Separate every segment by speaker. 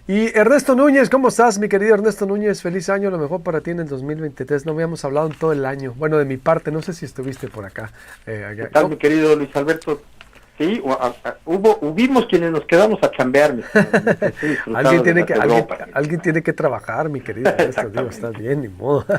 Speaker 1: Y Ernesto Núñez, ¿cómo estás, mi querido Ernesto Núñez? Feliz año, lo mejor para ti en el 2023. No habíamos hablado en todo el año. Bueno, de mi parte, no sé si estuviste por acá.
Speaker 2: ¿Qué tal, mi querido Luis Alberto? Sí, hubimos quienes nos quedamos a chambear, mi estimado. He
Speaker 1: alguien
Speaker 2: disfrutado de
Speaker 1: tiene
Speaker 2: las
Speaker 1: que,
Speaker 2: de
Speaker 1: alguien,
Speaker 2: Europa.
Speaker 1: alguien tiene que trabajar, mi querido Ernesto. Digo, estás
Speaker 2: Exactamente.
Speaker 1: bien, ni modo.
Speaker 2: ¿Qué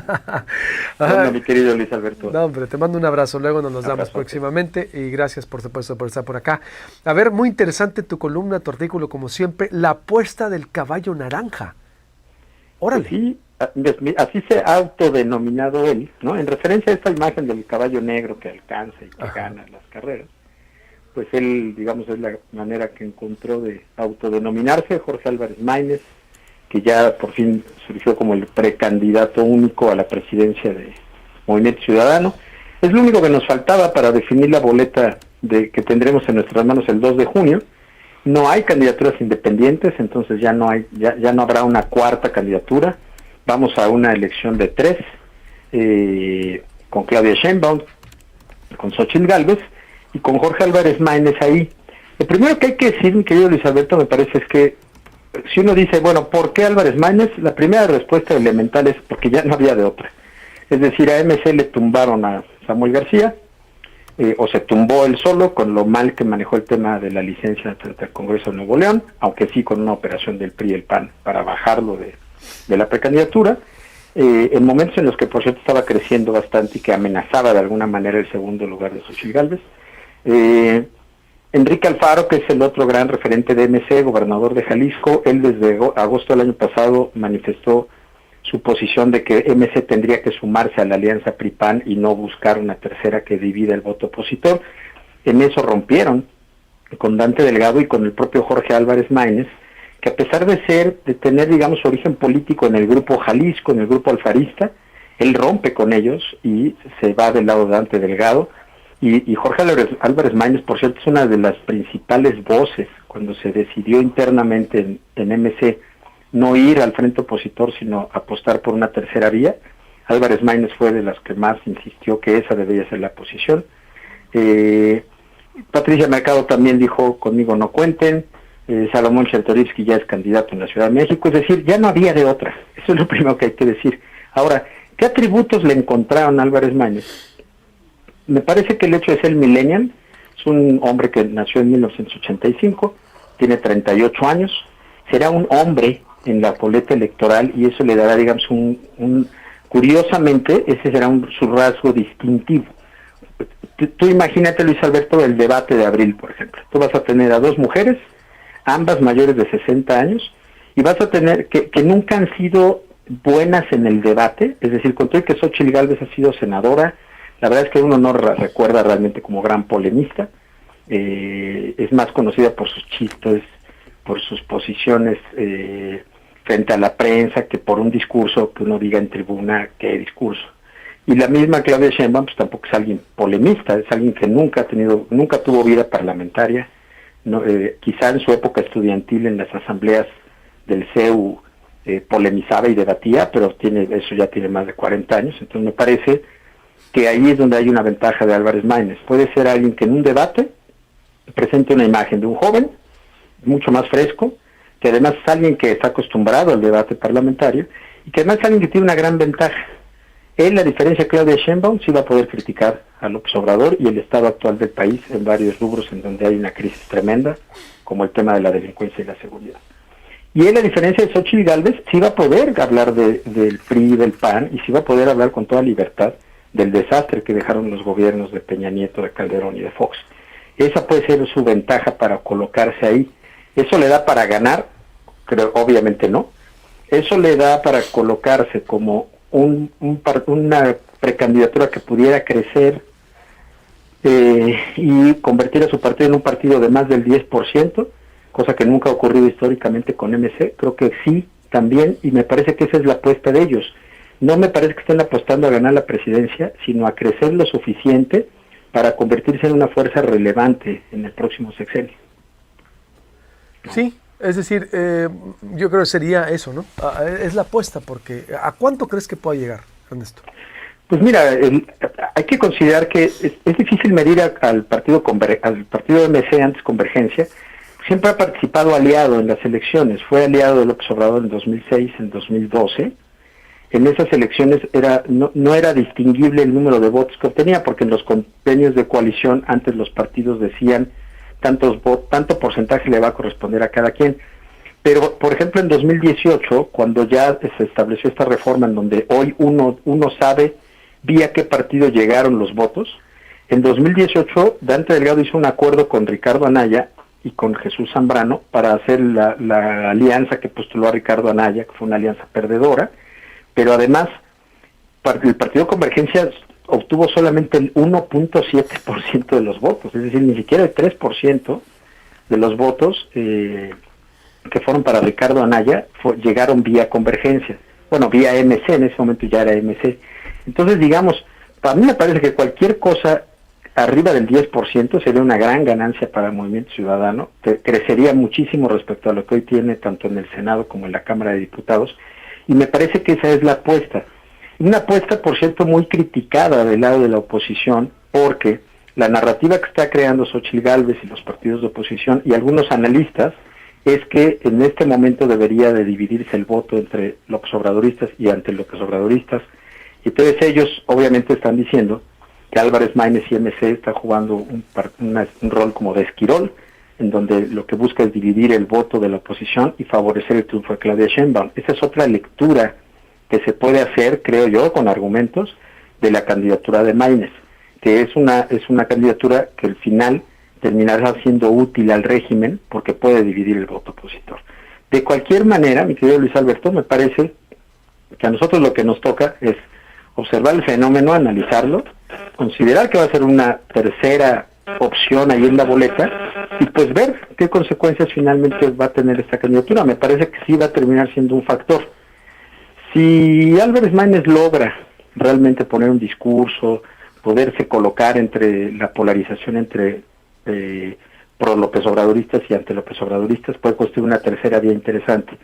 Speaker 2: onda,
Speaker 1: Ay,
Speaker 2: mi querido Luis Alberto?
Speaker 1: no, hombre, te mando un abrazo. Luego nos damos
Speaker 2: Abrazote.
Speaker 1: próximamente. Y gracias, por supuesto, por estar por acá. A ver, muy interesante tu columna, tu artículo, como siempre. La apuesta del caballo naranja.
Speaker 2: Pues
Speaker 1: Órale.
Speaker 2: sí, así se ha autodenominado él, ¿no? En referencia a esta imagen del caballo negro que alcanza y que
Speaker 1: Ajá.
Speaker 2: gana las carreras. Pues él, digamos, es la manera que encontró de autodenominarse, Jorge Álvarez Maínez, que ya por fin surgió como el precandidato único a la presidencia de Movimiento Ciudadano. Es lo único que nos faltaba para definir la boleta que tendremos en nuestras manos el 2 de junio. No hay candidaturas independientes, entonces ya no habrá una cuarta candidatura. Vamos a una elección de tres, con Claudia Sheinbaum, con Xóchitl Gálvez y con Jorge Álvarez Maínez ahí. Lo primero que hay que decir, mi querido Luis Alberto, me parece es que si uno dice, bueno, ¿por qué Álvarez Maínez? La primera respuesta elemental es porque ya no había de otra. Es decir, a MC le tumbaron a Samuel García, o se tumbó él solo con lo mal que manejó el tema de la licencia frente al Congreso de Nuevo León, aunque sí con una operación del PRI y el PAN para bajarlo de la precandidatura, en momentos en los que por cierto estaba creciendo bastante y que amenazaba de alguna manera el segundo lugar de Xochitl Gálvez. Enrique Alfaro, que es el otro gran referente de MC, gobernador de Jalisco, él desde agosto del año pasado manifestó su posición de que MC tendría que sumarse a la alianza PRI-PAN y no buscar una tercera que divida el voto opositor. En eso rompieron con Dante Delgado y con el propio Jorge Álvarez Maínez, que a pesar de tener, digamos, su origen político en el grupo Jalisco, en el grupo alfarista, él rompe con ellos y se va del lado de Dante Delgado. Y Jorge Álvarez Maínez, por cierto, es una de las principales voces cuando se decidió internamente en MC no ir al frente opositor, sino apostar por una tercera vía. Álvarez Maínez fue de las que más insistió que esa debería ser la posición. Patricia Mercado también dijo, conmigo no cuenten. Salomón Chertorivsky ya es candidato en la Ciudad de México, es decir, ya no había de otra. Eso es lo primero que hay que decir. Ahora, ¿qué atributos le encontraron a Álvarez Maínez? Me parece que el hecho de ser millennial, es un hombre que nació en 1985, tiene 38 años, será un hombre en la boleta electoral y eso le dará, digamos, curiosamente, ese será su rasgo distintivo. Tú imagínate, Luis Alberto, el debate de abril, por ejemplo. Tú vas a tener a dos mujeres, ambas mayores de 60 años, y vas a tener que nunca han sido buenas en el debate, es decir, con todo que Xóchitl Gálvez ha sido senadora, la verdad es que uno no recuerda realmente como gran polemista, es más conocida por sus chistes, por sus posiciones frente a la prensa, que por un discurso que uno diga en tribuna, qué discurso. Y la misma Claudia Sheinbaum pues tampoco es alguien polemista, es alguien que nunca tuvo vida parlamentaria, no, quizá en su época estudiantil en las asambleas del CEU polemizaba y debatía, pero eso ya tiene más de 40 años, entonces me parece que ahí es donde hay una ventaja de Álvarez Maínez. Puede ser alguien que en un debate presente una imagen de un joven, mucho más fresco, que además es alguien que está acostumbrado al debate parlamentario, y que además es alguien que tiene una gran ventaja. Él, a diferencia de Claudia Sheinbaum, sí va a poder criticar a López Obrador y el estado actual del país en varios rubros en donde hay una crisis tremenda, como el tema de la delincuencia y la seguridad. Y él, a diferencia de Xóchitl Gálvez, sí va a poder hablar del PRI y del PAN, y sí va a poder hablar con toda libertad del desastre que dejaron los gobiernos de Peña Nieto, de Calderón y de Fox. Esa puede ser su ventaja para colocarse ahí. ¿Eso le da para ganar? Creo, obviamente no. Eso le da para colocarse como una precandidatura que pudiera crecer y convertir a su partido en un partido de más del 10%, cosa que nunca ha ocurrido históricamente con MC. Creo que sí, también, y me parece que esa es la apuesta de ellos. No me parece que estén apostando a ganar la presidencia, sino a crecer lo suficiente para convertirse en una fuerza relevante en el próximo sexenio. ¿No?
Speaker 1: Sí, es decir, yo creo que sería eso, ¿no? Es la apuesta, porque ¿a cuánto crees que pueda llegar, Ernesto?
Speaker 2: Pues mira, hay que considerar que es difícil medir al partido MC, antes Convergencia, siempre ha participado aliado en las elecciones, fue aliado de López Obrador en 2006, en 2012. En esas elecciones no era distinguible el número de votos que obtenía, porque en los convenios de coalición antes los partidos decían tanto porcentaje le va a corresponder a cada quien. Pero, por ejemplo, en 2018, cuando ya se estableció esta reforma en donde hoy uno sabe vía qué partido llegaron los votos, en 2018 Dante Delgado hizo un acuerdo con Ricardo Anaya y con Jesús Zambrano para hacer la alianza que postuló a Ricardo Anaya, que fue una alianza perdedora, pero además el Partido Convergencia obtuvo solamente el 1.7% de los votos, es decir, ni siquiera el 3% de los votos que fueron para Ricardo Anaya llegaron vía Convergencia, bueno, vía MC, en ese momento ya era MC. Entonces, digamos, para mí me parece que cualquier cosa arriba del 10% sería una gran ganancia para el Movimiento Ciudadano, crecería muchísimo respecto a lo que hoy tiene tanto en el Senado como en la Cámara de Diputados, y me parece que esa es la apuesta. Una apuesta, por cierto, muy criticada del lado de la oposición, porque la narrativa que está creando Xóchitl Gálvez y los partidos de oposición y algunos analistas es que en este momento debería de dividirse el voto entre López Obradoristas y anti-López Obradoristas, y entonces ellos obviamente están diciendo que Álvarez Maínez y MC está jugando un rol como de esquirol, en donde lo que busca es dividir el voto de la oposición y favorecer el triunfo de Claudia Sheinbaum. Esa es otra lectura que se puede hacer, creo yo, con argumentos de la candidatura de Maínez, que es una candidatura que al final terminará siendo útil al régimen porque puede dividir el voto opositor. De cualquier manera, mi querido Luis Alberto, me parece que a nosotros lo que nos toca es observar el fenómeno, analizarlo, considerar que va a ser una tercera opción ahí en la boleta y pues ver qué consecuencias finalmente va a tener esta candidatura. Me parece que sí va a terminar siendo un factor. Si Álvarez Maínez logra realmente poner un discurso, poderse colocar entre la polarización entre pro López Obradoristas y ante López Obradoristas, puede construir una tercera vía interesante.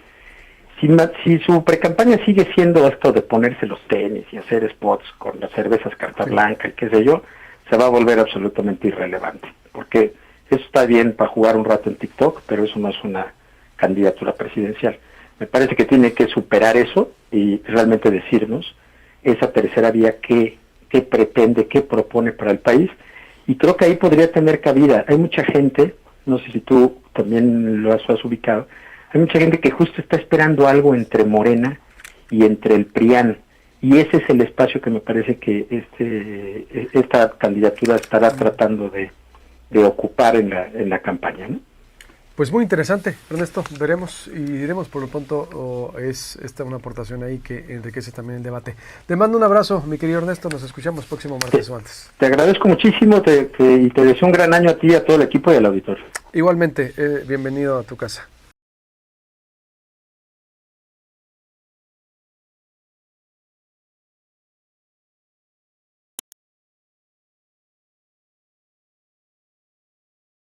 Speaker 2: Si su precampaña sigue siendo esto de ponerse los tenis y hacer spots con las cervezas Carta Blanca y qué sé yo, se va a volver absolutamente irrelevante, porque eso está bien para jugar un rato en TikTok, pero eso no es una candidatura presidencial. Me parece que tiene que superar eso y realmente decirnos esa tercera vía qué pretende, qué propone para el país, y creo que ahí podría tener cabida. Hay mucha gente, no sé si tú también lo has ubicado, hay mucha gente que justo está esperando algo entre Morena y entre el PRIAN, y ese es el espacio que me parece que esta candidatura estará tratando de ocupar en la campaña, ¿no?
Speaker 1: Pues muy interesante, Ernesto, veremos y diremos. Por lo pronto es esta una aportación ahí que enriquece también el debate. Te mando un abrazo, mi querido Ernesto, nos escuchamos próximo martes o antes.
Speaker 2: Te agradezco muchísimo y te deseo un gran año a ti, a todo el equipo y al auditorio.
Speaker 1: Igualmente, bienvenido a tu casa.